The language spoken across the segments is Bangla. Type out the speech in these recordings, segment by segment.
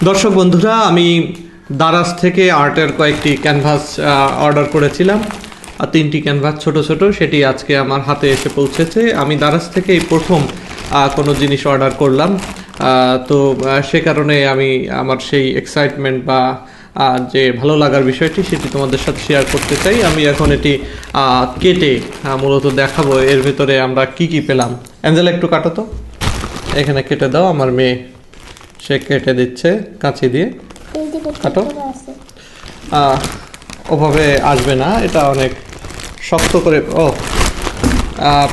দর্শক বন্ধুরা, আমি দারাজ থেকে আর্টের কয়েকটি ক্যানভাস অর্ডার করেছিলাম। 3টি ক্যানভাস ছোট ছোট, সেটি আজকে আমার হাতে এসে পৌঁছেছে। আমি দারাজ থেকে এই প্রথম কোনো জিনিস অর্ডার করলাম, তো সে কারণে আমি আমার সেই এক্সাইটমেন্ট বা যে ভালো লাগার বিষয়টি সেটি তোমাদের সাথে শেয়ার করতে চাই। আমি এখন এটি কেটে মূলত দেখাবো এর ভেতরে আমরা কি কি পেলাম। অ্যাঞ্জেলা একটু কাটো তো, এখানে কেটে দাও। আমার মেয়ে সে কেটে দিচ্ছে কাঁচি দিয়ে। কাটো, ওভাবে আসবে না, এটা অনেক শক্ত করে। ও,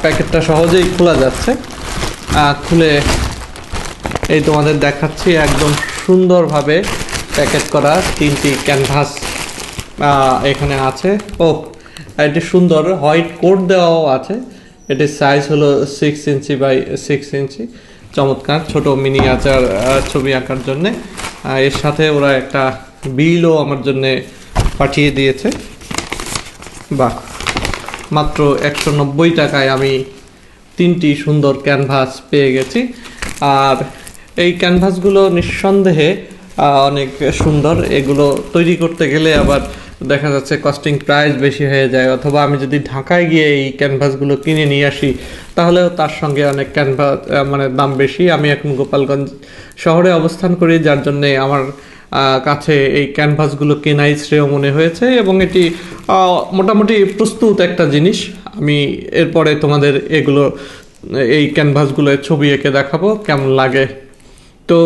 প্যাকেটটা সহজেই খোলা যাচ্ছে। খুলে এই তোমাদের দেখাচ্ছি, একদম সুন্দরভাবে প্যাকেট করা 3টি ক্যানভাস এখানে আছে। ও, এটি সুন্দর হোয়াইট কোট দেওয়াও আছে। এটির সাইজ হলো 6 ইঞ্চি বাই 6 ইঞ্চি। চমৎকার, ছোট মিনিয়েচার ছবি আঁকার জন্যে। এর সাথে ওরা একটা বিলও আমার জন্যে পাঠিয়ে দিয়েছে। বাহ, মাত্র 190 টাকায় আমি 3টি সুন্দর ক্যানভাস পেয়ে গেছি। আর এই ক্যানভাসগুলো নিঃসন্দেহে অনেক সুন্দর। এগুলো তৈরি করতে গেলে আবার দেখা যাচ্ছে কস্টিং প্রাইস বেশি হয়ে যায়, অথবা আমি যদি ঢাকায় গিয়ে এই ক্যানভাসগুলো কিনে নিয়ে আসি তাহলেও তার সঙ্গে অনেক ক্যানভাস দাম বেশি। আমি এখন গোপালগঞ্জ শহরে অবস্থান করি, যার জন্যে আমার কাছে এই ক্যানভাসগুলো কেনাই শ্রেয় মনে হয়েছে, এবং এটি মোটামুটি প্রস্তুত একটা জিনিস। আমি এরপরে তোমাদের এই ক্যানভাসগুলোর ছবি এঁকে দেখাবো কেমন লাগে। তো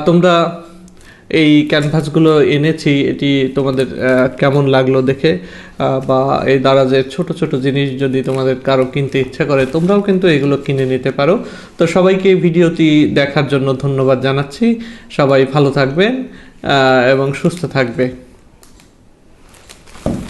তোমরা এই ক্যানভাসগুলো এনেছি, এটি তোমাদের কেমন লাগলো দেখে, বা এই দারাজের ছোট ছোট জিনিস যদি তোমাদের কারো কিনতে ইচ্ছা করে তোমরাও কিন্তু এগুলো কিনে নিতে পারো। তো সবাইকে এই ভিডিওটি দেখার জন্য ধন্যবাদ জানাচ্ছি। সবাই ভালো থাকবেন এবং সুস্থ থাকবে।